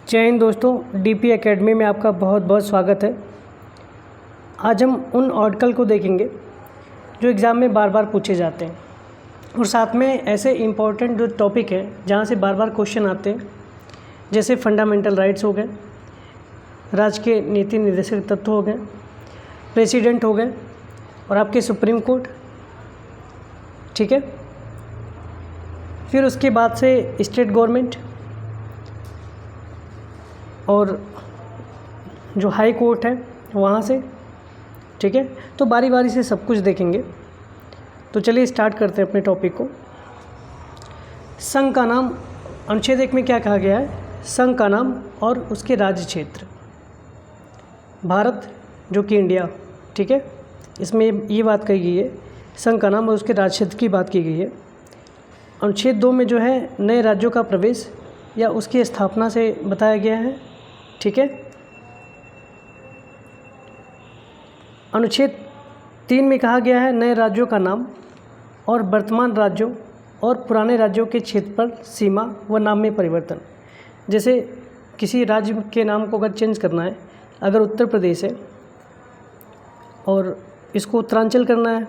जय हिंद दोस्तों, DP academy में आपका बहुत बहुत स्वागत है। आज हम उन आर्टिकल को देखेंगे जो एग्ज़ाम में बार बार पूछे जाते हैं और साथ में ऐसे इम्पोर्टेंट जो टॉपिक है जहाँ से बार बार क्वेश्चन आते हैं, जैसे फंडामेंटल राइट्स हो गए, राज्य के नीति निर्देशक तत्व हो गए, प्रेसिडेंट हो गए और आपके सुप्रीम कोर्ट। ठीक है, फिर उसके बाद से स्टेट गवर्नमेंट और जो हाई कोर्ट है वहाँ से। ठीक है, तो बारी बारी से सब कुछ देखेंगे। तो चलिए स्टार्ट करते हैं अपने टॉपिक को। संघ का नाम, अनुच्छेद 1 में क्या कहा गया है? संघ का नाम और उसके राज्य क्षेत्र। भारत जो कि इंडिया, ठीक है, इसमें ये बात कही गई है, संघ का नाम और उसके राज्य क्षेत्र की बात की गई है। अनुच्छेद 2 में जो है नए राज्यों का प्रवेश या उसकी स्थापना से बताया गया है। ठीक है, अनुच्छेद 3 में कहा गया है नए राज्यों का नाम और वर्तमान राज्यों और पुराने राज्यों के क्षेत्रफल, सीमा व नाम में परिवर्तन। जैसे किसी राज्य के नाम को अगर चेंज करना है, अगर उत्तर प्रदेश है और इसको उत्तरांचल करना है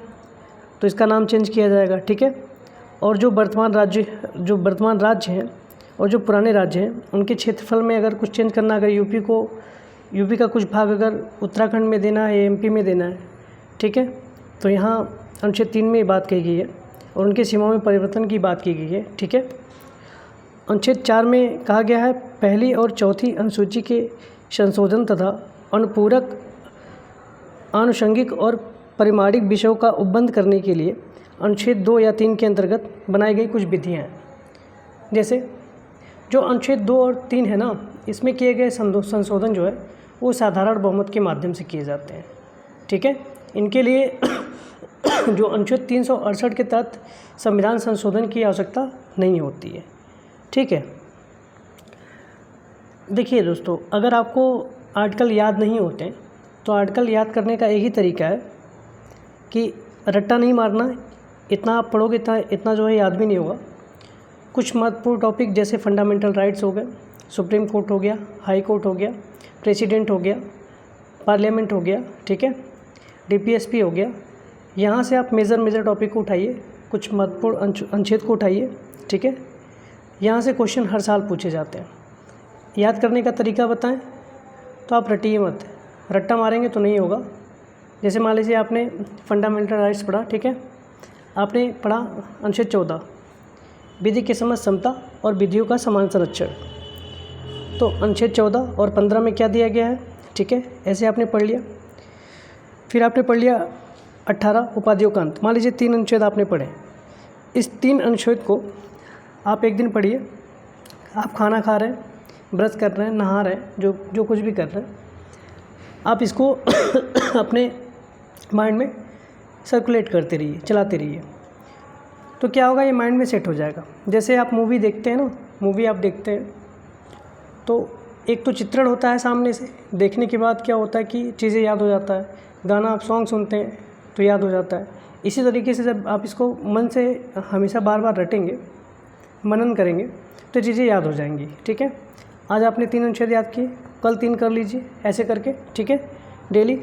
तो इसका नाम चेंज किया जाएगा। ठीक है, और जो वर्तमान राज्य हैं और जो पुराने राज्य हैं उनके क्षेत्रफल में अगर कुछ चेंज करना, अगर यूपी का कुछ भाग अगर उत्तराखंड में देना है, एमपी में देना है, ठीक है, तो यहाँ अनुच्छेद 3 में बात कही गई है और उनके सीमाओं में परिवर्तन की बात की गई है। ठीक है, अनुच्छेद 4 में कहा गया है पहली और चौथी अनुसूची के संशोधन तथा अनुपूरक, आनुषंगिक और परिमाणिक विषयों का उपबंध करने के लिए अनुच्छेद 2 या 3 के अंतर्गत बनाई गई कुछ विधियाँ हैं। जैसे जो अनुच्छेद 2 और 3 है ना, इसमें किए गए संशोधन जो है वो साधारण बहुमत के माध्यम से किए जाते हैं। ठीक है, इनके लिए जो अनुच्छेद 368 के तहत संविधान संशोधन की आवश्यकता नहीं होती है। ठीक है, देखिए दोस्तों, अगर आपको आर्टिकल याद नहीं होते तो आर्टिकल याद करने का एक ही तरीका है कि रट्टा नहीं मारना। इतना आप पढ़ोगे इतना जो है याद भी नहीं होगा। कुछ महत्वपूर्ण टॉपिक जैसे फंडामेंटल राइट्स हो गए, सुप्रीम कोर्ट हो गया, हाई कोर्ट हो गया, प्रेसिडेंट हो गया, पार्लियामेंट हो गया, ठीक है, डीपीएसपी हो गया। यहाँ से आप मेजर टॉपिक को उठाइए, कुछ महत्वपूर्ण अनुच्छेद को उठाइए। ठीक है, यहाँ से क्वेश्चन हर साल पूछे जाते हैं। याद करने का तरीका बताएं तो आप रटिए मत, रट्टा मारेंगे तो नहीं होगा। जैसे मान लीजिए आपने फंडामेंटल राइट्स पढ़ा, ठीक है, आपने पढ़ा अनुच्छेद 14 विधि के समझ, समता और विधियों का समान संरक्षण। तो अनुच्छेद 14 और 15 में क्या दिया गया है? ठीक है, ऐसे आपने पढ़ लिया। फिर आपने पढ़ लिया 18 उपाधियों का अंत। मान लीजिए 3 अनुच्छेद आपने पढ़े। इस 3 अनुच्छेद को आप एक दिन पढ़िए। आप खाना खा रहे हैं, ब्रश कर रहे हैं, नहा रहे हैं, जो कुछ भी कर रहे हैं, आप इसको अपने माइंड में सर्कुलेट करते रहिए, चलाते रहिए। तो क्या होगा, ये माइंड में सेट हो जाएगा। जैसे आप मूवी देखते हैं ना, मूवी आप देखते हैं तो एक तो चित्रण होता है सामने से, देखने के बाद क्या होता है कि चीज़ें याद हो जाता है। गाना आप सॉन्ग सुनते हैं तो याद हो जाता है। इसी तरीके से जब आप इसको मन से हमेशा बार बार रटेंगे, मनन करेंगे तो चीज़ें याद हो जाएंगी। ठीक है, आज आपने 3 अनुच्छेद याद किए, कल 3 कर लीजिए, ऐसे करके। ठीक है, डेली।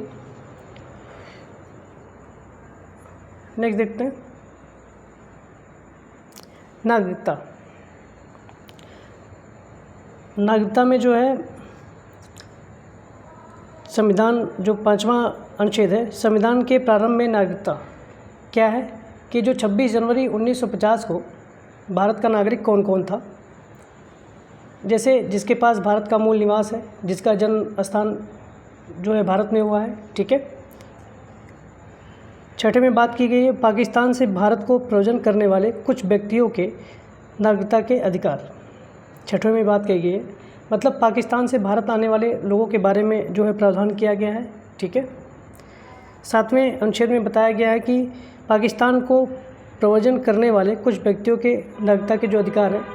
नेक्स्ट देखते हैं नागरिकता। नागरिकता में जो है संविधान, जो 5वां अनुच्छेद है, संविधान के प्रारंभ में नागरिकता क्या है कि जो 26 जनवरी 1950 को भारत का नागरिक कौन कौन था। जैसे जिसके पास भारत का मूल निवास है, जिसका जन्म स्थान जो है भारत में हुआ है। ठीक है, 6ठे में बात की गई है पाकिस्तान से भारत को प्रयोजन करने वाले कुछ व्यक्तियों के नागरिकता के अधिकार। 6ठे में बात की गई है, मतलब पाकिस्तान से भारत आने वाले लोगों के बारे में जो है प्रावधान किया गया है। ठीक है, 7वें अनुच्छेद में बताया गया है कि पाकिस्तान को प्रयोजन करने वाले कुछ व्यक्तियों के नागरिकता के जो अधिकार हैं,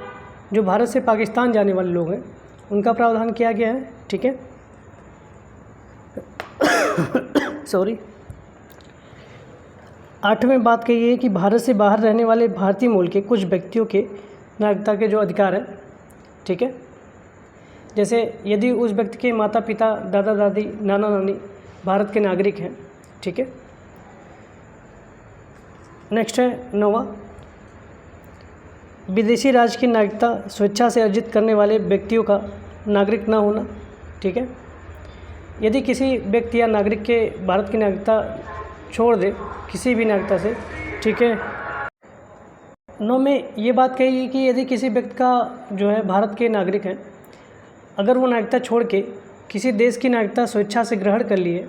जो भारत से पाकिस्तान जाने वाले लोग हैं, उनका प्रावधान किया गया है। ठीक है, सॉरी। 8वें बात कही है कि भारत से बाहर रहने वाले भारतीय मूल के कुछ व्यक्तियों के नागरिकता के जो अधिकार हैं। ठीक है, जैसे यदि उस व्यक्ति के माता पिता, दादा दादी, नाना नानी भारत के नागरिक हैं, ठीक है। नेक्स्ट है 9वां, विदेशी राज्य की नागरिकता स्वेच्छा से अर्जित करने वाले व्यक्तियों का नागरिक न होना, ठीक है। यदि किसी व्यक्ति या नागरिक के भारत की नागरिकता छोड़ दे किसी भी नागरिकता से, ठीक है। 9 में ये बात कही गई कि यदि किसी व्यक्ति का जो है भारत के नागरिक हैं, अगर वो नागरिकता छोड़ के किसी देश की नागरिकता स्वेच्छा से ग्रहण कर लिए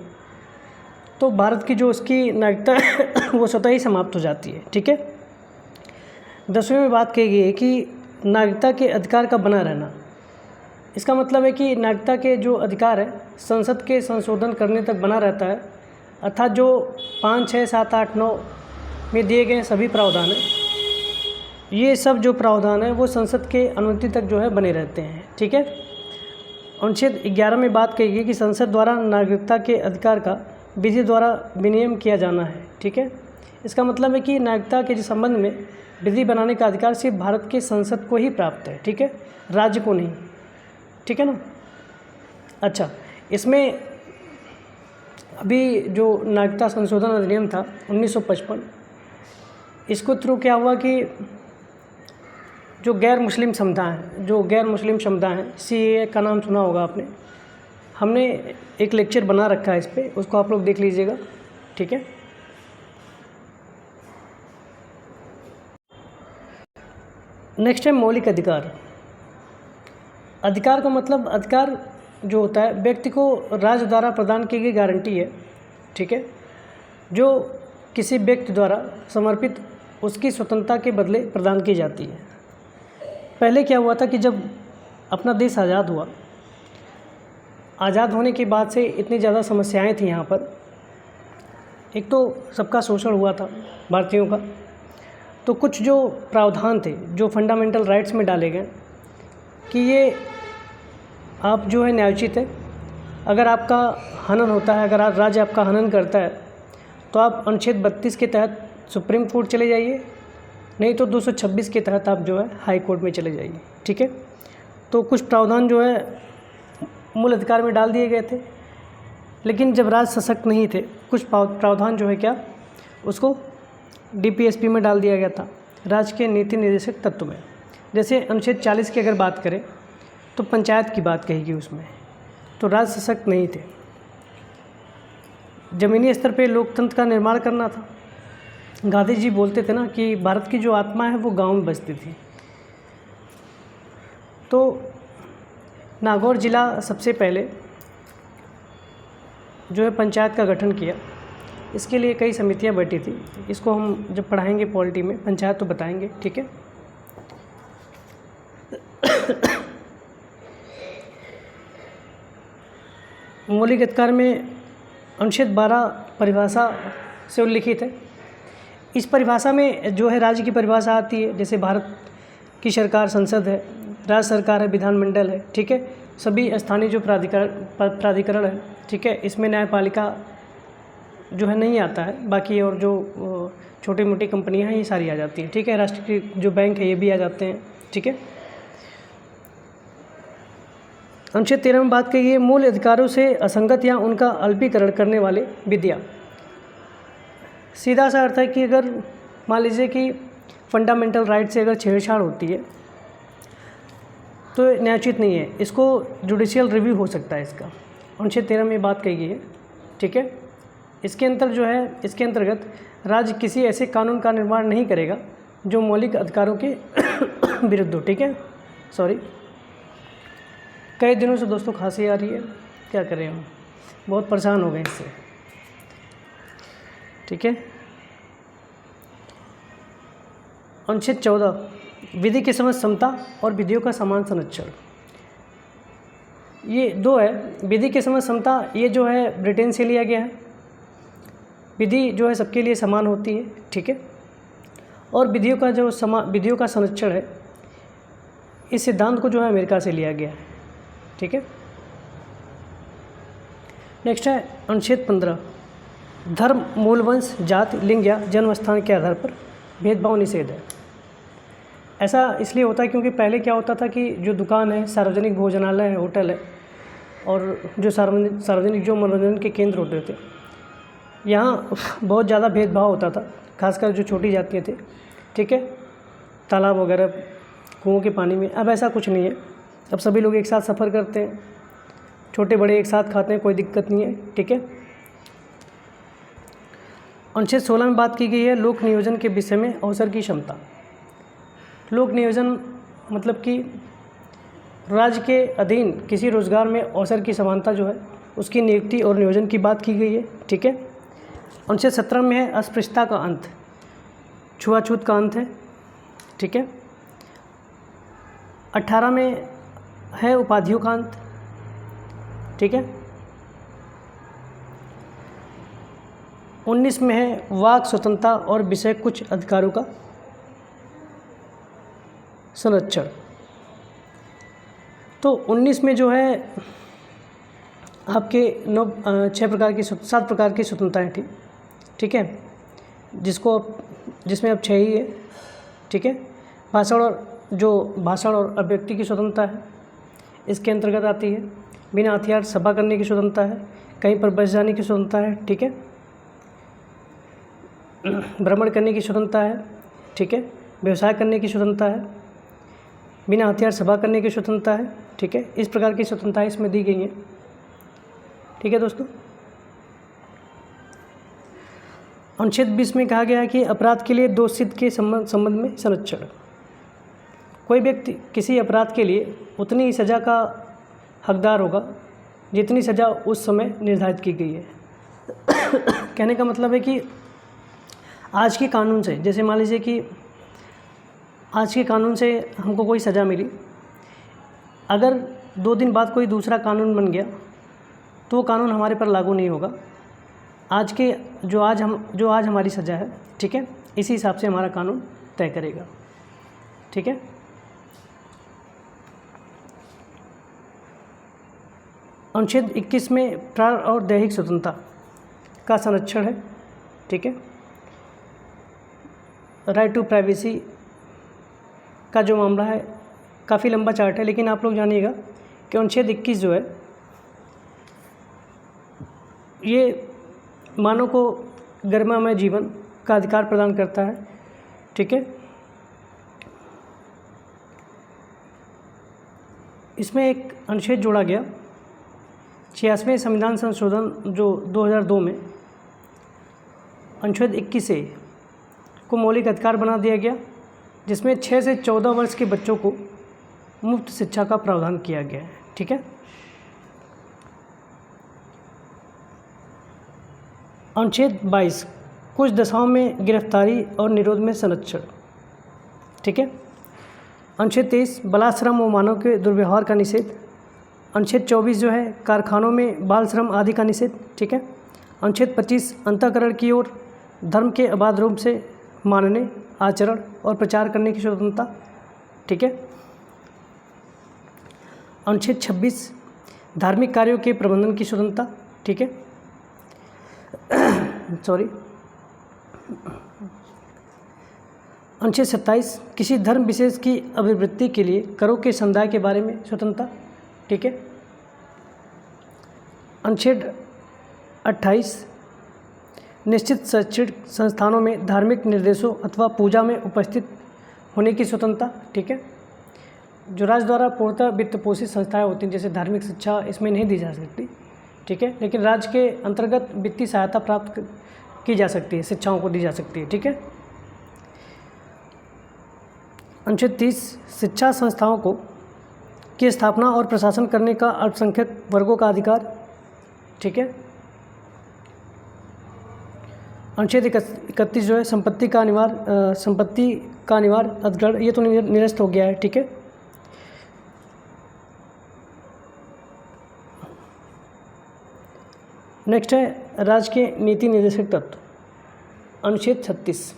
तो भारत की जो उसकी नागरिकता वो स्वतः ही समाप्त हो जाती है, ठीक है। 10वें में बात कही गई है कि नागरिकता के अधिकार का बना रहना। इसका मतलब है कि नागरिकता के जो अधिकार है संसद के संशोधन करने तक बना रहता है, अर्थात जो 5, 6, 7, 8, 9 में दिए गए सभी प्रावधान हैं, ये सब जो प्रावधान है वो संसद के अनुमति तक जो है बने रहते हैं, ठीक है। अनुच्छेद 11 में बात कही गई कि संसद द्वारा नागरिकता के अधिकार का विधि द्वारा विनियम किया जाना है, ठीक है। इसका मतलब है कि नागरिकता के संबंध में विधि बनाने का अधिकार सिर्फ भारत के संसद को ही प्राप्त है, ठीक है, राज्य को नहीं, ठीक है ना। अच्छा, इसमें अभी जो नागरिकता संशोधन अधिनियम था 1955, इसको थ्रू क्या हुआ कि जो गैर मुस्लिम समुदाय हैं, CAA का नाम सुना होगा आपने, हमने एक लेक्चर बना रखा है इस पर, उसको आप लोग देख लीजिएगा, ठीक है। नेक्स्ट है मौलिक अधिकार। अधिकार का मतलब, अधिकार जो होता है व्यक्ति को राज्य द्वारा प्रदान की गई गारंटी है, ठीक है, जो किसी व्यक्ति द्वारा समर्पित उसकी स्वतंत्रता के बदले प्रदान की जाती है। पहले क्या हुआ था कि जब अपना देश आज़ाद हुआ, आज़ाद होने के बाद से इतनी ज़्यादा समस्याएं थी यहाँ पर। एक तो सबका शोषण हुआ था भारतीयों का, तो कुछ जो प्रावधान थे जो फंडामेंटल राइट्स में डाले गए कि ये आप जो है न्यायोचित है, अगर आपका हनन होता है, अगर राज्य आपका हनन करता है तो आप अनुच्छेद 32 के तहत सुप्रीम कोर्ट चले जाइए, नहीं तो 226 के तहत आप जो है हाई कोर्ट में चले जाइए, ठीक है। तो कुछ प्रावधान जो है मूल अधिकार में डाल दिए गए थे, लेकिन जब राज्य सशक्त नहीं थे, कुछ प्रावधान जो है क्या उसको DPSP में डाल दिया गया था, राज्य के नीति निर्देशक तत्व में। जैसे अनुच्छेद 40 की अगर बात करें तो पंचायत की बात कही गई उसमें, तो राज्य सशक्त नहीं थे। ज़मीनी स्तर पे लोकतंत्र का निर्माण करना था। गांधी जी बोलते थे ना कि भारत की जो आत्मा है वो गांव में बसती थी। तो नागौर ज़िला सबसे पहले जो है पंचायत का गठन किया, इसके लिए कई समितियां बैठी थी। इसको हम जब पढ़ाएंगे पॉलिटी में पंचायत तो बताएंगे, ठीक है। मौलिक अधिकार में अनुच्छेद 12 परिभाषा से उल्लिखित है। इस परिभाषा में जो है राज्य की परिभाषा आती है, जैसे भारत की सरकार संसद है, राज्य सरकार है, विधानमंडल है, ठीक है, सभी स्थानीय जो प्राधिकरण है, ठीक है। इसमें न्यायपालिका जो है नहीं आता है, बाकी और जो छोटी मोटी कंपनियां हैं ये सारी आ जाती हैं, ठीक है। राष्ट्रीय जो बैंक है ये भी आ जाते हैं, ठीक है। अनुच्छेद 13 में बात कही है मूल अधिकारों से असंगत या उनका अल्पीकरण करने वाले विधियाँ। सीधा सा अर्थ है कि अगर मान लीजिए कि फंडामेंटल राइट से अगर छेड़छाड़ होती है तो न्यायोचित नहीं है, इसको जुडिशियल रिव्यू हो सकता है इसका। अनुच्छेद 13 में बात कही गई है, ठीक है। इसके अंतर्गत राज्य किसी ऐसे कानून का निर्माण नहीं करेगा जो मौलिक अधिकारों के विरुद्ध हो, ठीक है। सॉरी, कई दिनों से दोस्तों खांसी आ रही है, क्या करें हम, बहुत परेशान हो गए इससे, ठीक है। अनुच्छेद 14 विधि की समझ समता और विधियों का समान संरक्षण। ये दो है, विधि की समझ समता ये जो है ब्रिटेन से लिया गया है, विधि जो है सबके लिए समान होती है, ठीक है। और विधियों का जो विधियों का संरक्षण है, इस सिद्धांत को जो है अमेरिका से लिया गया है, ठीक है। नेक्स्ट है अनुच्छेद 15 धर्म, मूल वंश, जाति, लिंग या जन्म स्थान के आधार पर भेदभाव निषेध है। ऐसा इसलिए होता है क्योंकि पहले क्या होता था कि जो दुकान है, सार्वजनिक भोजनालय है, होटल है और जो सार्वजनिक जो मनोरंजन के केंद्र होते थे, यहाँ बहुत ज़्यादा भेदभाव होता था, खासकर जो छोटी जातियाँ थी, ठीक है, तालाब वगैरह, कुओं के पानी में। अब ऐसा कुछ नहीं है, अब सभी लोग एक साथ सफ़र करते हैं, छोटे बड़े एक साथ खाते हैं, कोई दिक्कत नहीं है, ठीक है। अनुच्छेद 16 में बात की गई है लोक नियोजन के विषय में अवसर की क्षमता। लोक नियोजन मतलब कि राज्य के अधीन किसी रोजगार में अवसर की समानता जो है उसकी नियुक्ति और नियोजन की बात की गई है, ठीक है। अनुच्छेद 17 में है अस्पृश्यता का अंत, छुआछूत का अंत है, ठीक है। 18 में है उपाधियों का अंत, ठीक है। 19 में है वाक स्वतंत्रता और विषय कुछ अधिकारों का संरक्षण। तो 19 में जो है आपके 7 प्रकार की स्वतंत्रताएँ थी, ठीक है, जिसमें अब 6 ही है, ठीक है। भाषण और अभिव्यक्ति की स्वतंत्रता है, इसके अंतर्गत आती है। बिना हथियार सभा करने की स्वतंत्रता है, कहीं पर बस जाने की स्वतंत्रता है, ठीक है। भ्रमण करने की स्वतंत्रता है, ठीक है। व्यवसाय करने की स्वतंत्रता है, बिना हथियार सभा करने की स्वतंत्रता है, ठीक है। इस प्रकार की स्वतंत्रताएं इसमें दी गई हैं, ठीक है दोस्तों। अनुच्छेद 20 में कहा गया है कि अपराध के लिए दोषित के संबंध में संरक्षण। कोई व्यक्ति किसी अपराध के लिए उतनी ही सज़ा का हकदार होगा जितनी सज़ा उस समय निर्धारित की गई है। कहने का मतलब है कि आज के कानून से, जैसे मान लीजिए कि आज के कानून से हमको कोई सज़ा मिली, अगर 2 दिन बाद कोई दूसरा कानून बन गया तो वो कानून हमारे पर लागू नहीं होगा। जो आज हमारी सज़ा है, ठीक है, इसी हिसाब से हमारा कानून तय करेगा, ठीक है। अनुच्छेद 21 में प्राण और दैहिक स्वतंत्रता का संरक्षण है, ठीक है। राइट टू प्राइवेसी का जो मामला है काफ़ी लंबा चार्ट है, लेकिन आप लोग जानिएगा कि अनुच्छेद 21 जो है ये मानव को गरिमामय जीवन का अधिकार प्रदान करता है, ठीक है। इसमें एक अनुच्छेद जोड़ा गया 86वें संविधान संशोधन जो 2002 में अनुच्छेद 21 से को मौलिक अधिकार बना दिया गया, जिसमें 6 से 14 वर्ष के बच्चों को मुफ्त शिक्षा का प्रावधान किया गया है, ठीक है। अनुच्छेद 22 कुछ दशाओं में गिरफ्तारी और निरोध में संरक्षण, ठीक है। अनुच्छेद 23 बलाश्रम व मानव के दुर्व्यवहार का निषेध। अनुच्छेद 24 जो है कारखानों में बाल श्रम आदि का निषेध, ठीक है। अनुच्छेद 25 अंतःकरण की ओर धर्म के अबाध रूप से मानने, आचरण और प्रचार करने की स्वतंत्रता, ठीक है। अनुच्छेद 26 धार्मिक कार्यों के प्रबंधन की स्वतंत्रता, ठीक है। अनुच्छेद 27 किसी धर्म विशेष की अभिवृद्धि के लिए करों के समुदाय के बारे में स्वतंत्रता, ठीक है। अनुच्छेद 28 निश्चित शैक्षणिक संस्थानों में धार्मिक निर्देशों अथवा पूजा में उपस्थित होने की स्वतंत्रता, ठीक है। जो राज्य द्वारा पूर्णतः वित्त पोषित संस्थाएं होती हैं, जैसे धार्मिक शिक्षा इसमें नहीं दी जा सकती, ठीक है, लेकिन राज्य के अंतर्गत वित्तीय सहायता प्राप्त की जा सकती है, शिक्षाओं को दी जा सकती है, ठीक है। अनुच्छेद 30 शिक्षा संस्थाओं की स्थापना और प्रशासन करने का अल्पसंख्यक वर्गों का अधिकार, ठीक है। अनुच्छेद 31 जो है संपत्ति का अनिवार्य अधिग्रहण, ये तो निरस्त हो गया है, ठीक है। नेक्स्ट है राज्य के नीति निर्देशक तत्व, अनुच्छेद 36।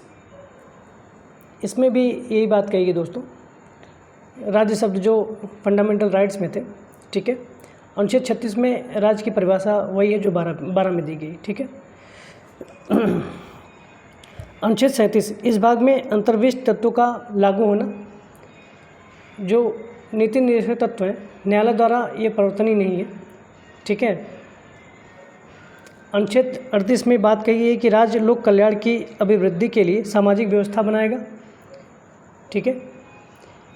इसमें भी यही बात कही गई दोस्तों, राज्य शब्द जो फंडामेंटल राइट्स में थे, ठीक है। अनुच्छेद 36 में राज्य की परिभाषा वही है जो 12 में दी गई, ठीक है। अनुच्छेद 37 इस भाग में अंतर्विष्ट तत्वों का लागू होना, जो नीति निर्देशक तत्व हैं न्यायालय द्वारा ये परिवर्तनीय नहीं है। ठीक है। अनुच्छेद 38 में बात कही है कि राज्य लोक कल्याण की अभिवृद्धि के लिए सामाजिक व्यवस्था बनाएगा। ठीक है।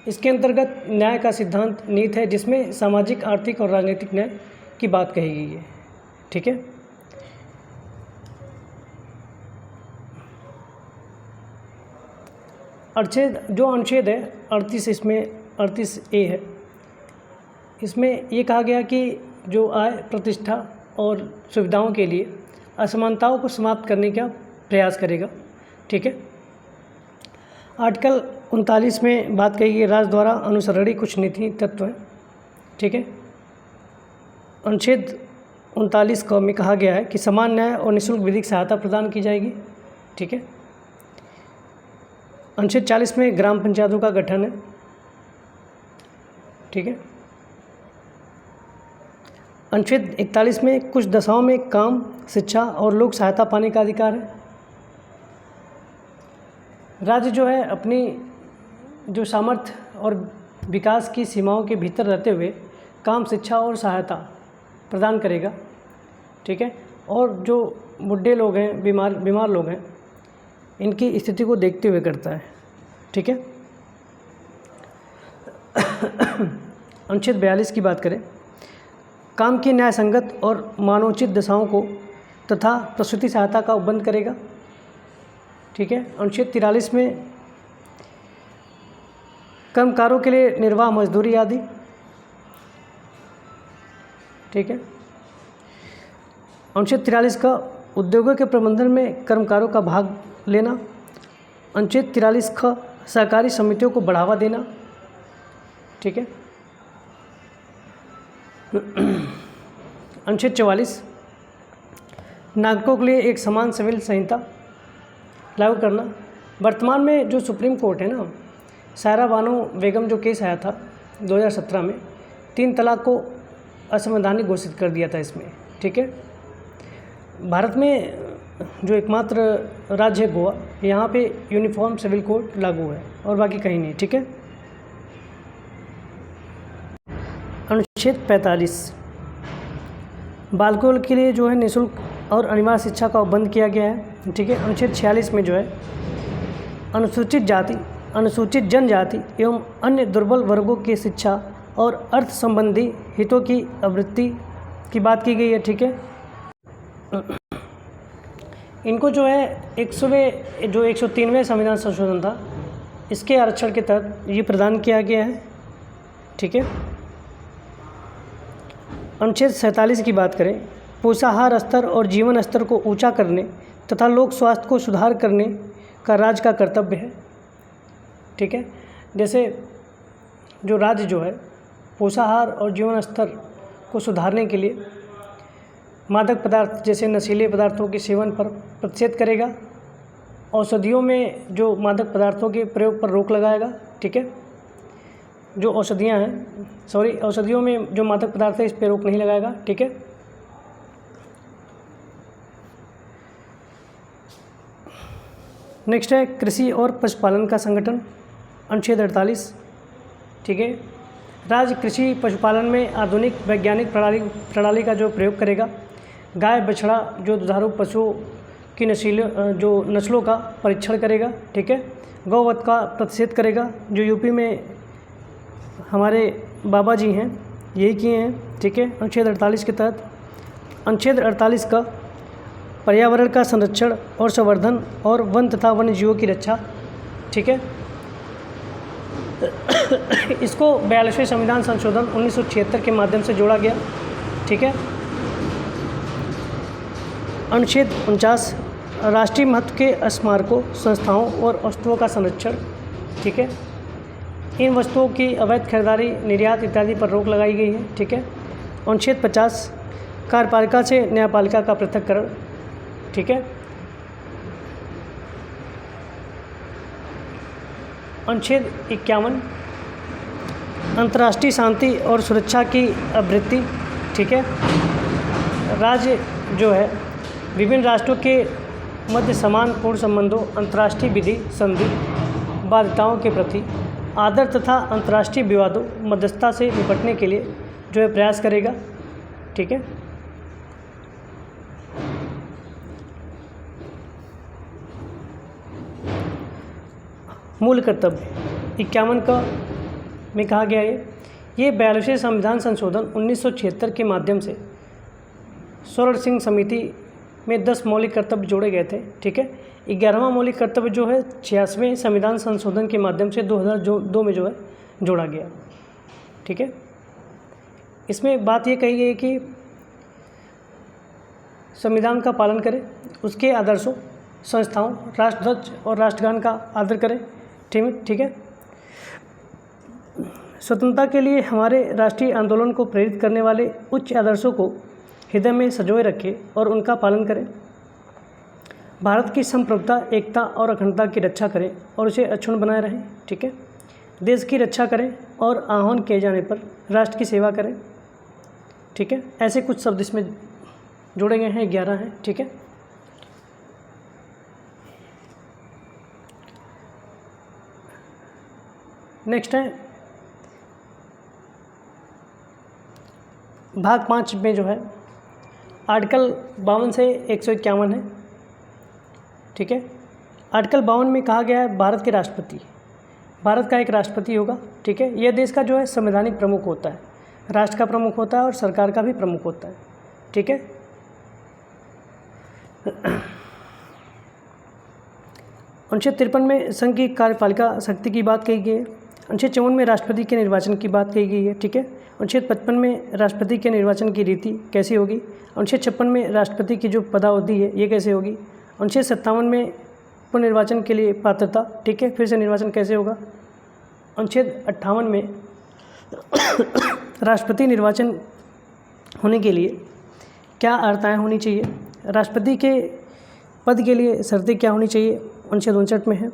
इसके अंतर्गत न्याय का सिद्धांत नीति है जिसमें सामाजिक, आर्थिक और राजनीतिक न्याय की बात कही गई है। ठीक है। अनुच्छेद है 38, इसमें 38A है। इसमें ये कहा गया कि जो आय, प्रतिष्ठा और सुविधाओं के लिए असमानताओं को समाप्त करने का प्रयास करेगा। ठीक है। आर्टिकल 39 में बात कही गई राज्य द्वारा अनुसरणीय कुछ नीति तत्व हैं। ठीक है। अनुच्छेद 39 में कहा गया है कि समान न्याय और निःशुल्क विधिक सहायता प्रदान की जाएगी। ठीक है। अनुच्छेद 40 में ग्राम पंचायतों का गठन है। ठीक है। अनुच्छेद 41 में कुछ दशाओं में काम, शिक्षा और लोक सहायता पाने का अधिकार है। राज्य जो है अपनी जो सामर्थ्य और विकास की सीमाओं के भीतर रहते हुए काम, शिक्षा और सहायता प्रदान करेगा। ठीक है। और जो बुढ़े लोग हैं, बीमार लोग हैं, इनकी स्थिति को देखते हुए करता है। ठीक है। अनुच्छेद 42 की बात करें, काम की न्याय संगत और मानवोचित दशाओं को तथा प्रसूति सहायता का उपबंध करेगा। ठीक है। अनुच्छेद 43 में कर्मकारों के लिए निर्वाह मजदूरी आदि। ठीक है। अनुच्छेद 43 का उद्योगों के प्रबंधन में कर्मकारों का भाग लेना। अनुच्छेद 43 का सहकारी समितियों को बढ़ावा देना। ठीक है। अनुच्छेद 44 नागरिकों के लिए एक समान सिविल संहिता लागू करना। वर्तमान में जो सुप्रीम कोर्ट है ना, सायरा बानो बेगम जो केस आया था 2017 में, 3 तलाक को असंवैधानिक घोषित कर दिया था इसमें। ठीक है। भारत में जो एकमात्र राज्य है गोवा, यहाँ पे यूनिफॉर्म सिविल कोड लागू है और बाकी कहीं नहीं। ठीक है। अनुच्छेद 45 बालकों के लिए जो है निःशुल्क और अनिवार्य शिक्षा का उपबंध किया गया है। ठीक है। अनुच्छेद 46 में जो है अनुसूचित जाति, अनुसूचित जनजाति एवं अन्य दुर्बल वर्गों की शिक्षा और अर्थ संबंधी हितों की आवृत्ति की बात की गई है। ठीक है। इनको जो है 103वें संविधान संशोधन था, इसके आरक्षण के तहत ये प्रदान किया गया है। ठीक है। अनुच्छेद 47 की बात करें, पोषाहार स्तर और जीवन स्तर को ऊंचा करने तथा लोक स्वास्थ्य को सुधार करने का राज्य का कर्तव्य है। ठीक है। जैसे जो राज्य जो है पोषाहार और जीवन स्तर को सुधारने के लिए मादक पदार्थ जैसे नशीले पदार्थों के सेवन पर प्रतिषेध करेगा, औषधियों में जो मादक पदार्थों के प्रयोग पर रोक लगाएगा। ठीक है। जो औषधियों में जो मादक पदार्थ है इस पर रोक नहीं लगाएगा। ठीक है। नेक्स्ट है कृषि और पशुपालन का संगठन, अनुच्छेद 48। ठीक है। राज्य कृषि पशुपालन में आधुनिक वैज्ञानिक प्रणाली का जो प्रयोग करेगा, गाय, बछड़ा जो दुधारू पशुओं की नस्लों का परीक्षण करेगा। ठीक है। गौवध का प्रतिषेध करेगा, जो यूपी में हमारे बाबा जी हैं यही किए हैं। ठीक है। अनुच्छेद 48 के तहत अनुच्छेद 48 का पर्यावरण का संरक्षण और संवर्धन और वन तथा वन्य जीवों की रक्षा। ठीक है। इसको 42वें संविधान संशोधन 1976 के माध्यम से जोड़ा गया। ठीक है। अनुच्छेद 49 राष्ट्रीय महत्व के स्मारकों, संस्थाओं और वस्तुओं का संरक्षण। ठीक है। इन वस्तुओं की अवैध खरीदारी, निर्यात इत्यादि पर रोक लगाई गई है। ठीक है। अनुच्छेद 50 कार्यपालिका से न्यायपालिका का पृथक्करण। ठीक है। अनुच्छेद 51 अंतर्राष्ट्रीय शांति और सुरक्षा की आवृत्ति। ठीक है। राज्य जो है विभिन्न राष्ट्रों के मध्य समान पूर्ण संबंधों, अंतर्राष्ट्रीय विधि, संधि, बाध्यताओं के प्रति आदर तथा अंतर्राष्ट्रीय विवादों मध्यस्थता से निपटने के लिए जो है प्रयास करेगा। ठीक है। मूल कर्तव्य 51 का में कहा गया है ये 42वें संविधान संशोधन 1976 के माध्यम से स्वर्ण सिंह समिति में 10 मौलिक कर्तव्य जोड़े गए थे। ठीक है। 11वां मौलिक कर्तव्य जो है 86वें संविधान संशोधन के माध्यम से 2002 में जो है जोड़ा गया। ठीक है। इसमें बात ये कही गई है कि संविधान का पालन करें, उसके आदर्शों, संस्थाओं, राष्ट्रध्वज और राष्ट्रगान का आदर करें। ठीक है। स्वतंत्रता के लिए हमारे राष्ट्रीय आंदोलन को प्रेरित करने वाले उच्च आदर्शों को हृदय में संजोए रखें और उनका पालन करें। भारत की संप्रभुता, एकता और अखंडता की रक्षा करें और उसे अक्षुण्ण बनाए रहें। ठीक है। देश की रक्षा करें और आह्वान किए जाने पर राष्ट्र की सेवा करें। ठीक है। ऐसे कुछ शब्द इसमें जोड़े गए हैं, 11 हैं। ठीक है। नेक्स्ट है भाग 5 में जो है आर्टिकल 52 से 151 है। ठीक है। आर्टिकल 52 में कहा गया है भारत के राष्ट्रपति, भारत का एक राष्ट्रपति होगा। ठीक है। यह देश का जो है संवैधानिक प्रमुख होता है, राष्ट्र का प्रमुख होता है और सरकार का भी प्रमुख होता है। ठीक है। अनुच्छेद 53 में संघ की कार्यपालिका शक्ति की बात कही गई है। अनुच्छेद 54 में राष्ट्रपति के निर्वाचन की बात कही गई है। ठीक है। अनुच्छेद 55 में राष्ट्रपति के निर्वाचन की रीति कैसी होगी। अनुच्छेद 56 में राष्ट्रपति की जो पदावधि है ये कैसे होगी। अनुच्छेद 57 में पुनर्निर्वाचन के लिए पात्रता, ठीक है, फिर से निर्वाचन कैसे होगा। अनुच्छेद 58 में राष्ट्रपति निर्वाचन होने के लिए क्या अर्हताएँ होनी चाहिए, राष्ट्रपति के पद के लिए शर्तें क्या होनी चाहिए, अनुच्छेद 59 में है।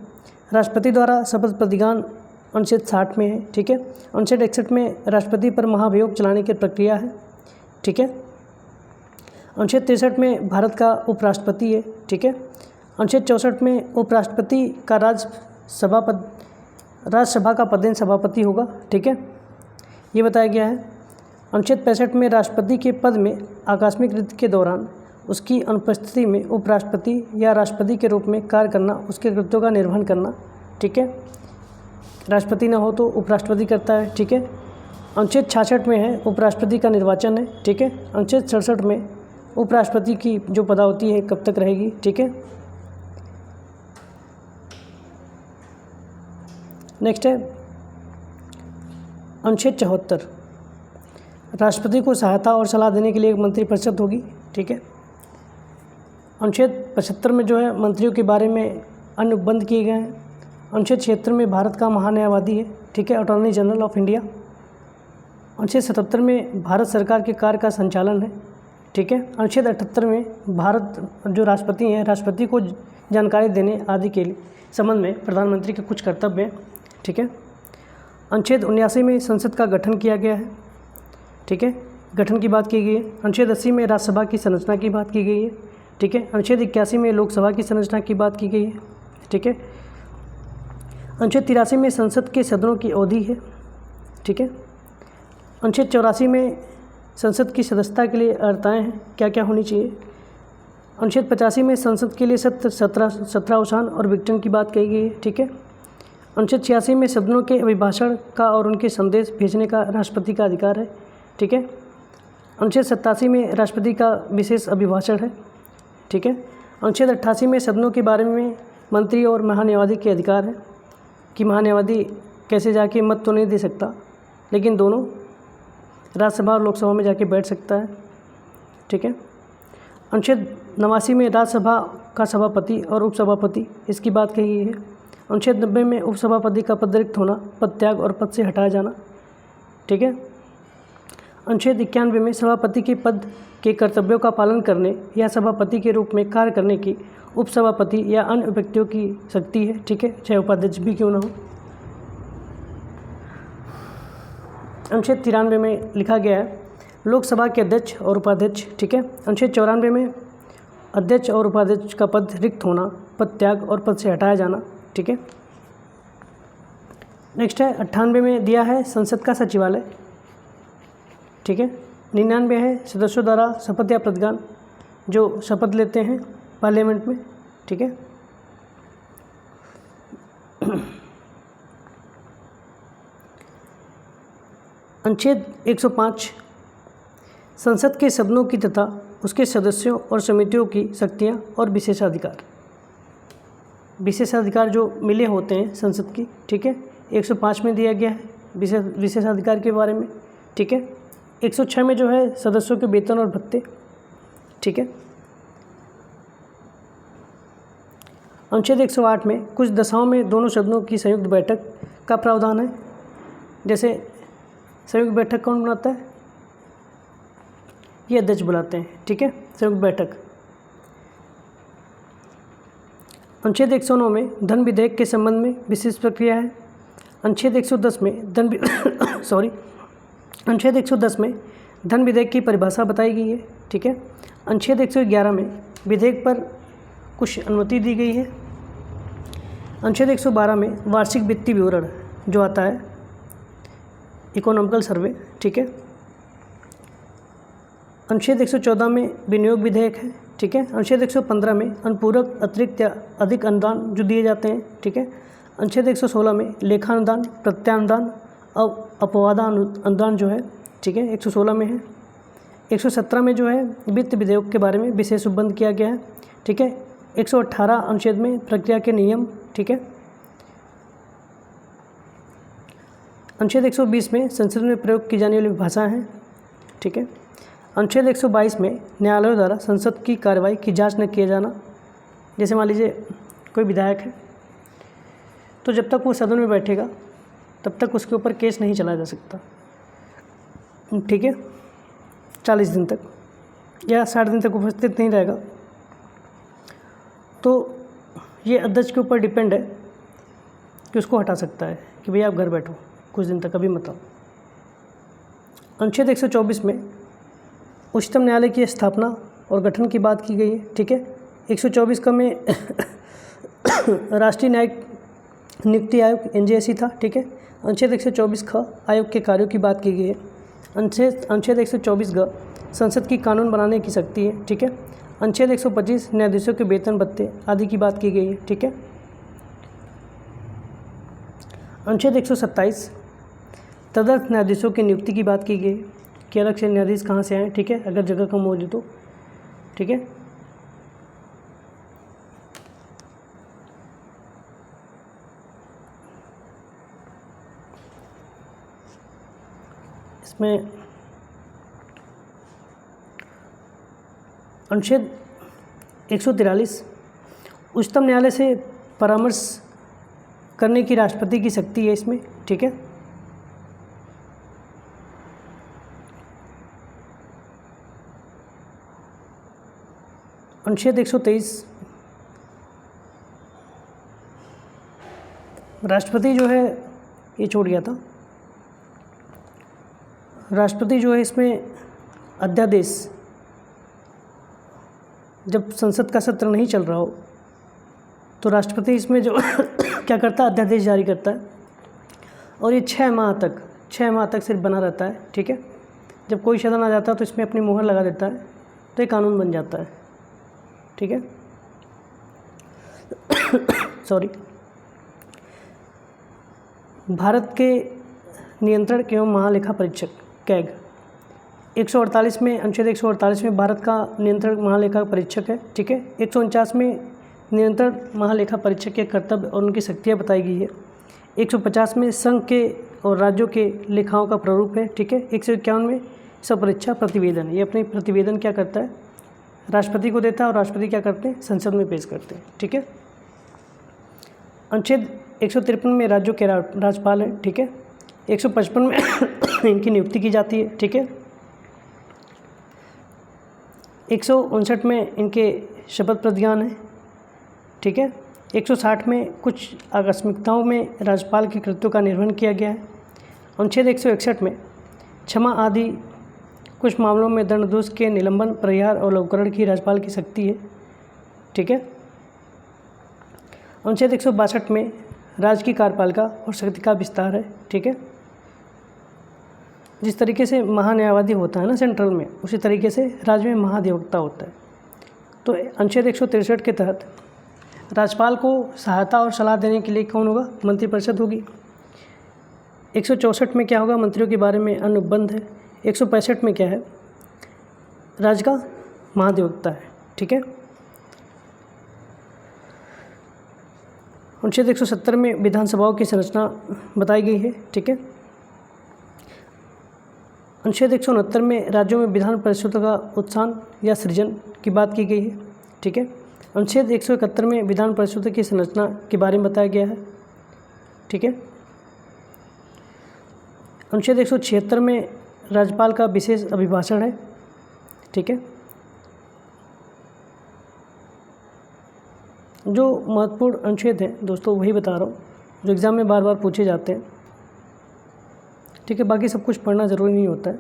राष्ट्रपति द्वारा शपथ प्रतिज्ञान अनुच्छेद 60 में है। ठीक है। अनुच्छेद 61 में राष्ट्रपति पर महाभियोग चलाने की प्रक्रिया है। ठीक है। अनुच्छेद 63 में भारत का उपराष्ट्रपति है। ठीक है। अनुच्छेद 64 में उपराष्ट्रपति का राज्यसभा का पदेन सभापति होगा। ठीक है, ये बताया गया है। अनुच्छेद 65 में राष्ट्रपति के पद में आकस्मिक रीति के दौरान उसकी अनुपस्थिति में उपराष्ट्रपति या राष्ट्रपति के रूप में कार्य करना, उसके कृत्यों का निर्वहन करना। ठीक है, राष्ट्रपति न हो तो उपराष्ट्रपति करता है। ठीक है। अनुच्छेद 66 में है उपराष्ट्रपति का निर्वाचन है। ठीक है। अनुच्छेद 67 में उपराष्ट्रपति की जो पदावधि है कब तक रहेगी। ठीक है। नेक्स्ट है अनुच्छेद 74, राष्ट्रपति को सहायता और सलाह देने के लिए एक मंत्रिपरिषद होगी। ठीक है। अनुच्छेद 75 में जो है मंत्रियों के बारे में अन्य उपबंध किए गए हैं। अनुच्छेद 76 में भारत का महान्यायवादी है। ठीक है, अटॉर्नी जनरल ऑफ इंडिया। अनुच्छेद 77 में भारत सरकार के कार्य का संचालन है। ठीक है। अनुच्छेद 78 में भारत जो राष्ट्रपति हैं, राष्ट्रपति को जानकारी देने आदि के लिए संबंध में प्रधानमंत्री के कुछ कर्तव्य हैं। ठीक है। अनुच्छेद 79 में संसद का गठन किया गया है। ठीक है, गठन की बात की गई है। अनुच्छेद 80 में राज्यसभा की संरचना की बात की गई है। ठीक है। अनुच्छेद 81 में लोकसभा की संरचना की बात की गई है। ठीक है। अनुच्छेद 83 में संसद के सदनों की अवधि है। ठीक है। अनुच्छेद 84 में संसद की सदस्यता के लिए अर्हताएँ हैं, क्या क्या होनी चाहिए। अनुच्छेद 85 में संसद के लिए 17 और विघटन की बात कही गई है। ठीक है। अनुच्छेद 86 में सदनों के अभिभाषण का और उनके संदेश भेजने का राष्ट्रपति का अधिकार है। ठीक है। अनुच्छेद 87 में राष्ट्रपति का विशेष अभिभाषण है। ठीक है। अनुच्छेद 88 में सदनों के बारे में मंत्री और महान्यायवादी के अधिकार है कि महान्यायवादी कैसे जाके मत तो नहीं दे सकता, लेकिन दोनों राज्यसभा और लोकसभा में जाके बैठ सकता है। ठीक है। अनुच्छेद 89 में राज्यसभा का सभापति और उपसभापति इसकी बात कही गई है। अनुच्छेद 90 में उपसभापति का पद रिक्त होना, पद त्याग और पद से हटाया जाना। ठीक है। अनुच्छेद 91 में सभापति के पद के कर्तव्यों का पालन करने या सभापति के रूप में कार्य करने की उपसभापति या अन्य व्यक्तियों की शक्ति है। ठीक है, चाहे उपाध्यक्ष भी क्यों ना हो। अनुच्छेद 93 में लिखा गया है लोकसभा के अध्यक्ष और उपाध्यक्ष। ठीक है। अनुच्छेद 94 में अध्यक्ष और उपाध्यक्ष का पद रिक्त होना, पद त्याग और पद से हटाया जाना। ठीक है। नेक्स्ट है 98 में दिया है संसद का सचिवालय, ठीक है। 99 है सदस्यों द्वारा शपथ या प्रतिज्ञान, जो शपथ लेते हैं पार्लियामेंट में, ठीक है। अनुच्छेद 105 संसद के सदनों की तथा उसके सदस्यों और समितियों की शक्तियां और विशेषाधिकार जो मिले होते हैं संसद की, ठीक है। 105 में दिया गया है विशेषाधिकार के बारे में, ठीक है। 106 में जो है सदस्यों के वेतन और भत्ते, ठीक है। अनुच्छेद 108 में कुछ दशाओं में दोनों सदनों की संयुक्त बैठक का प्रावधान है। जैसे संयुक्त बैठक कौन बनाता है? ये अध्यक्ष बुलाते हैं, ठीक है, संयुक्त बैठक। अनुच्छेद 109 में धन विधेयक के संबंध में विशेष प्रक्रिया है। अनुच्छेद 110 में अनुच्छेद 110 में धन विधेयक की परिभाषा बताई गई है, ठीक है। अनुच्छेद 111 में विधेयक पर कुछ अनुमति दी गई है। अनुच्छेद 112 में वार्षिक वित्तीय विवरण जो आता है, इकोनॉमिकल सर्वे, ठीक है। अनुच्छेद 114 में विनियोग विधेयक है, ठीक है। अनुच्छेद 115 में अनुपूरक अतिरिक्त या अधिक अनुदान जो दिए जाते हैं, ठीक है। अनुच्छेद 116 में लेखानुदान, प्रत्यानुदान और अपवादा अनुदान जो है, ठीक है, 116 में है। 117 में जो है वित्त विधेयक के बारे में विशेष उपबंध किया गया है, ठीक है। 118 अनुच्छेद में प्रक्रिया के नियम, ठीक है। अनुच्छेद 120 में संसद में प्रयोग की जाने वाली भाषाएं हैं, ठीक है। अनुच्छेद 122 में न्यायालयों द्वारा संसद की कार्रवाई की जांच न किया जाना। जैसे मान लीजिए कोई विधायक है, तो जब तक वो सदन में बैठेगा तब तक उसके ऊपर केस नहीं चलाया जा सकता, ठीक है, 40 दिन तक या 60 दिन तक उपस्थित नहीं रहेगा। तो ये अध्यक्ष के ऊपर डिपेंड है कि उसको हटा सकता है कि भैया आप घर बैठो कुछ दिन तक, अभी मत आओ। अनुच्छेद 124 में उच्चतम न्यायालय की स्थापना और गठन की बात की गई है, ठीक है। 124 का में राष्ट्रीय न्यायिक नियुक्ति आयोग NJSC था, ठीक है। अनुच्छेद 124 ख आयोग के कार्यों की बात की गई है। अनुच्छेद 124 ग संसद की कानून बनाने की शक्ति है, ठीक है। अनुच्छेद 125 न्यायाधीशों के वेतन भत्ते आदि की बात की गई है, ठीक है। अनुच्छेद 127 तदर्थ न्यायाधीशों की नियुक्ति की बात की गई है कि अलग से न्यायाधीश कहाँ से आए, ठीक है, अगर जगह कम हो तो, ठीक है। इसमें अनुच्छेद 143 उच्चतम न्यायालय से परामर्श करने की राष्ट्रपति की शक्ति है इसमें, ठीक है। अनुच्छेद 123 राष्ट्रपति जो है ये छोड़ गया था। राष्ट्रपति जो है इसमें अध्यादेश, जब संसद का सत्र नहीं चल रहा हो तो राष्ट्रपति इसमें जो क्या करता है, अध्यादेश जारी करता है और ये 6 माह तक सिर्फ बना रहता है, ठीक है। जब कोई सदन आ जाता है तो इसमें अपनी मुहर लगा देता है तो ये कानून बन जाता है, ठीक है। सॉरी। भारत के नियंत्रक एवं महालेखा परीक्षक कैग 148 में अनुच्छेद 148 में भारत का नियंत्रक महालेखा परीक्षक है, ठीक है। 149 में नियंत्रण महालेखा परीक्षक के कर्तव्य और उनकी शक्तियाँ बताई गई है। 150 में संघ के और राज्यों के लेखाओं का प्रारूप है, ठीक है। 151 में स्वपरीक्षा प्रतिवेदन, ये अपने प्रतिवेदन क्या करता है, राष्ट्रपति को देता है और राष्ट्रपति क्या करते हैं, संसद में पेश करते हैं, ठीक है। अनुच्छेद 153 में राज्यों के राज्यपाल हैं, ठीक है। 155 में इनकी नियुक्ति की जाती है, ठीक है। 159 में इनके शपथ प्रतिज्ञान है, ठीक है। 160 में कुछ आकस्मिकताओं में राज्यपाल के कृत्यों का निर्वहन किया गया है। अनुच्छेद 161 में क्षमा आदि कुछ मामलों में दंड दोष के निलंबन, परिहार और लघुकरण की राज्यपाल की शक्ति है, ठीक है। अनुच्छेद 162 में राज्य की कार्यपालिका और शक्ति का विस्तार है। ठीक है, जिस तरीके से महान्यायवादी होता है ना सेंट्रल में, उसी तरीके से राज्य में महाधिवक्ता होता है। तो अनुच्छेद 163 के तहत राज्यपाल को सहायता और सलाह देने के लिए कौन होगा? मंत्रिपरिषद होगी। 164 में क्या होगा? मंत्रियों के बारे में अनुबंध है। 165 में क्या है? राज्य का महाधिवक्ता है। ठीक है, अनुच्छेद 170 में विधानसभाओं की संरचना बताई गई है। ठीक है, अनुच्छेद 169 में राज्यों में विधान परिषदों का उत्थान या सृजन की बात की गई है। ठीक है, अनुच्छेद 171 में विधान परिषदों की संरचना के बारे में बताया गया है। ठीक है, अनुच्छेद 176 में राज्यपाल का विशेष अभिभाषण है। ठीक है, जो महत्वपूर्ण अनुच्छेद हैं दोस्तों वही बता रहा हूँ जो एग्ज़ाम में बार बार पूछे जाते हैं। ठीक है, बाकी सब कुछ पढ़ना ज़रूरी नहीं होता है।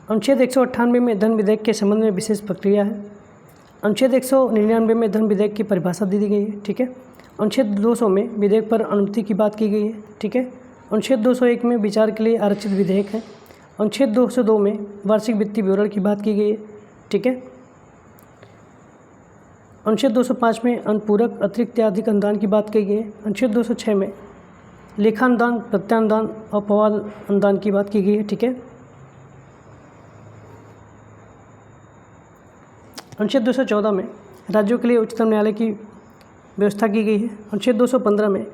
अनुच्छेद 198 में धन विधेयक के संबंध में विशेष प्रक्रिया है। अनुच्छेद 199 में धन विधेयक की परिभाषा दी गई है। ठीक है, अनुच्छेद 200 में विधेयक पर अनुमति की बात की गई है। ठीक है, अनुच्छेद 201 में विचार के लिए आरक्षित विधेयक है। अनुच्छेद 202 में वार्षिक वित्तीय विवरण की बात की गई है। ठीक है, अनुच्छेद 205 में अनुपूरक अतिरिक्त या अधिक अनुदान की बात की गई है। अनुच्छेद 206 में लेखानुदान, प्रत्यानुदान और पवाल अनुदान की बात की गई है। ठीक है, अनुच्छेद 214 में राज्यों के लिए उच्चतम न्यायालय की व्यवस्था की गई है। अनुच्छेद 215 में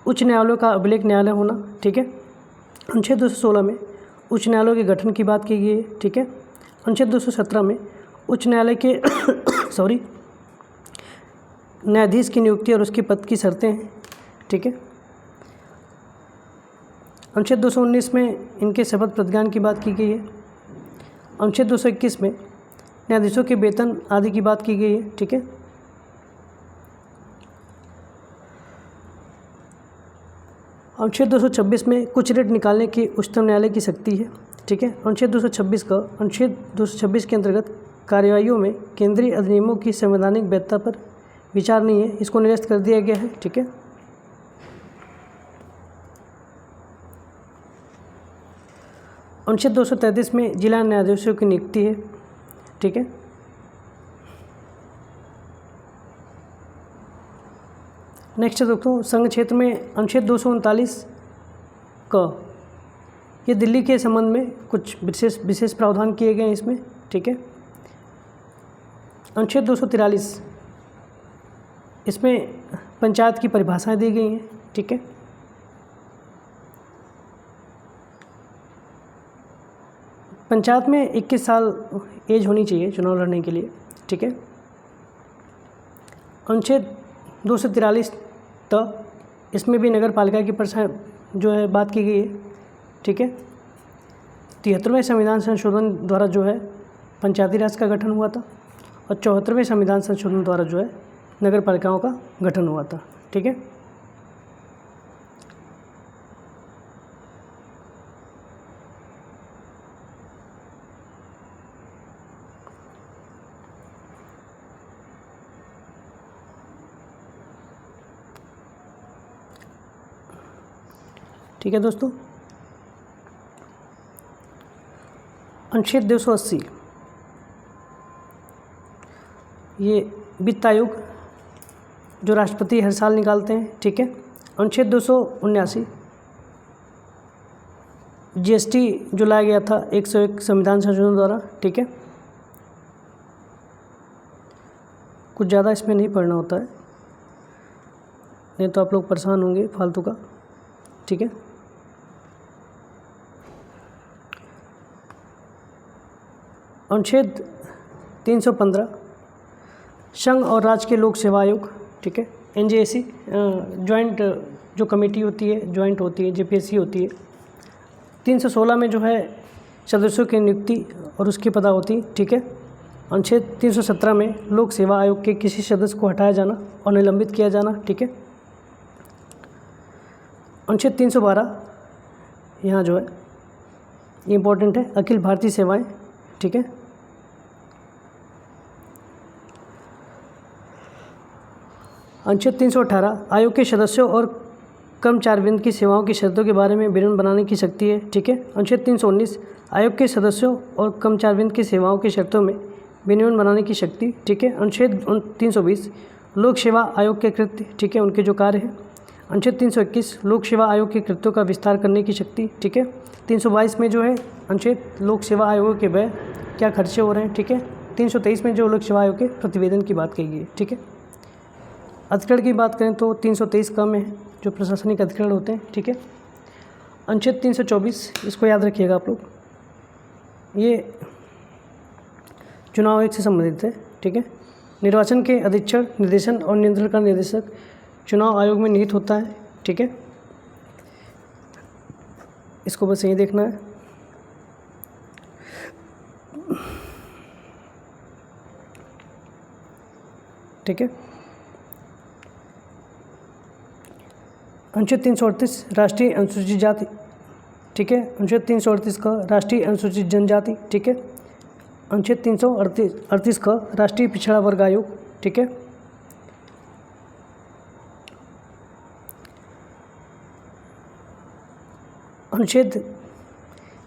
उच्च न्यायालयों का अभिलेख न्यायालय होना। ठीक है, अनुच्छेद 216 में उच्च न्यायालयों के गठन की बात की गई है। ठीक है, अनुच्छेद 217 में उच्च न्यायालय के न्यायाधीश की नियुक्ति और उसके पद की शर्तें हैं। ठीक है, अनुच्छेद 219 में इनके शपथ प्रतिज्ञान की बात की गई है। अनुच्छेद 221 में न्यायाधीशों के वेतन आदि की बात की गई है। ठीक है, अनुच्छेद 226 में कुछ रेट निकालने की उच्चतम न्यायालय की शक्ति है। ठीक है, अनुच्छेद 226 के अंतर्गत कार्यवाहियों में केंद्रीय अधिनियमों की संवैधानिक वैधता पर विचार नहीं है, इसको निरस्त कर दिया गया है। ठीक है, अनुच्छेद 233 में जिला न्यायाधीशों की नियुक्ति है। ठीक है, नेक्स्ट दोस्तों संघ क्षेत्र में अनुच्छेद 239 का ये दिल्ली के संबंध में कुछ विशेष प्रावधान किए गए हैं इसमें। ठीक है, अनुच्छेद 243 इसमें पंचायत की परिभाषाएं दी गई हैं। ठीक है, पंचायत में 21 साल एज होनी चाहिए चुनाव लड़ने के लिए। ठीक है, अनुच्छेद 243 तक इसमें भी नगर पालिका की परिषद जो है बात की गई है। ठीक है, 73वें संविधान संशोधन द्वारा जो है पंचायती राज का गठन हुआ था और 74वें संविधान संशोधन द्वारा जो है नगर पालिकाओं का गठन हुआ था। ठीक है, ठीक है दोस्तों, अनुच्छेद 280 ये वित्त आयोग जो राष्ट्रपति हर साल निकालते हैं। ठीक है, अनुच्छेद 279 जीएसटी जो लाया गया था 101 संविधान संशोधन द्वारा। ठीक है, कुछ ज़्यादा इसमें नहीं पढ़ना होता है, नहीं तो आप लोग परेशान होंगे फालतू का। ठीक है, अनुच्छेद 315 संघ और राज्य के लोक सेवा आयोग। ठीक है, एनजेएसी जॉइंट जो कमेटी होती है, जॉइंट होती है, जेपीएससी होती है। 316 में जो है सदस्यों की नियुक्ति और उसकी पदावधि। ठीक है, अनुच्छेद 317 में लोक सेवा आयोग के किसी सदस्य को हटाया जाना और निलंबित किया जाना। ठीक है, अनुच्छेद 312 यहाँ जो है ये इम्पोर्टेंट है, अखिल भारतीय सेवाएं। ठीक है, अनुच्छेद 318 आयोग के सदस्यों और कर्मचारीवृंद की सेवाओं की शर्तों के बारे में विवरण बनाने की शक्ति है। ठीक है। अनुच्छेद 319 आयोग के सदस्यों और कर्मचारीवृंद की सेवाओं की शर्तों में विनियमन बनाने की शक्ति। ठीक है। अनुच्छेद 320 लोक सेवा आयोग के कृत्य। ठीक है, उनके जो कार्य हैं। अनुच्छेद 321 लोक सेवा आयोग के कृत्यों का विस्तार करने की शक्ति। ठीक है। 322 में जो है अनुच्छेद लोक सेवा आयोग के व्यय क्या खर्चे हो रहे हैं। ठीक है। 323 में जो लोक सेवा आयोग के प्रतिवेदन की बात कही गई है। ठीक है। अधिकरण की बात करें तो 323 क में है जो प्रशासनिक अधिकरण होते हैं। ठीक है। अनुच्छेद 324 इसको याद रखिएगा आप लोग, ये चुनाव आयोग से संबंधित है। ठीक है। निर्वाचन के अधीक्षण, निर्देशन और नियंत्रण का निर्देशक चुनाव आयोग में निहित होता है। ठीक है। इसको बस यही देखना है। ठीक है। अनुच्छेद 338 राष्ट्रीय अनुसूचित जाति। ठीक है। अनुच्छेद 338 का राष्ट्रीय अनुसूचित जनजाति। ठीक है। अनुच्छेद 338 का राष्ट्रीय पिछड़ा वर्ग आयोग। ठीक है। अनुच्छेद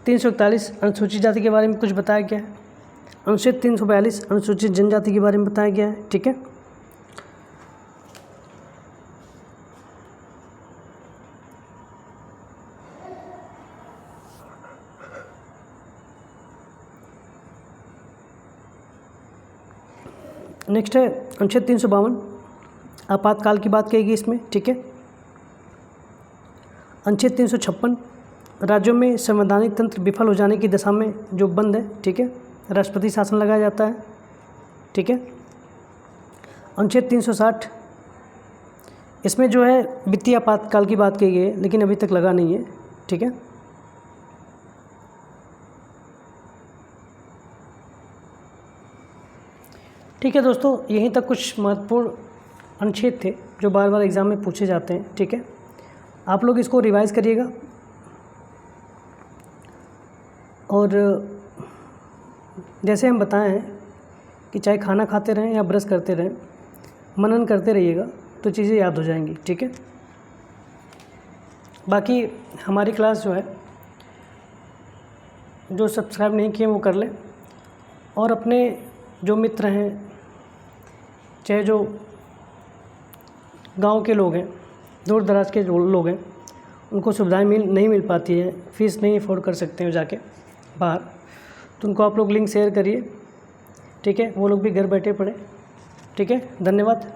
341 अनुसूचित जाति के बारे में कुछ बताया गया है। अनुच्छेद 342 अनुसूचित जनजाति के बारे में बताया गया है। ठीक है। नेक्स्ट है अनुच्छेद 352 आपातकाल की बात कहेगी इसमें। ठीक है। अनुच्छेद 356 राज्यों में संवैधानिक तंत्र विफल हो जाने की दशा में जो बंद है। ठीक है, राष्ट्रपति शासन लगाया जाता है। ठीक है। अनुच्छेद 360 इसमें जो है वित्तीय आपातकाल की बात कही गई है, लेकिन अभी तक लगा नहीं है। ठीक है। ठीक है दोस्तों, यहीं तक कुछ महत्वपूर्ण अनुच्छेद थे जो बार बार एग्ज़ाम में पूछे जाते हैं। ठीक है, आप लोग इसको रिवाइज़ करिएगा और जैसे हम बताए हैं कि चाहे खाना खाते रहें या ब्रश करते रहें, मनन करते रहिएगा तो चीज़ें याद हो जाएंगी। ठीक है। बाकी हमारी क्लास जो है, जो सब्सक्राइब नहीं किए वो कर लें, और अपने जो मित्र हैं, चाहे जो गांव के लोग हैं, दूर दराज के जो लोग हैं, उनको सुविधाएं नहीं मिल पाती है, फ़ीस नहीं अफोर्ड कर सकते हैं जाके बाहर, तो उनको आप लोग लिंक शेयर करिए। ठीक है, वो लोग भी घर बैठे पढ़े। ठीक है, धन्यवाद।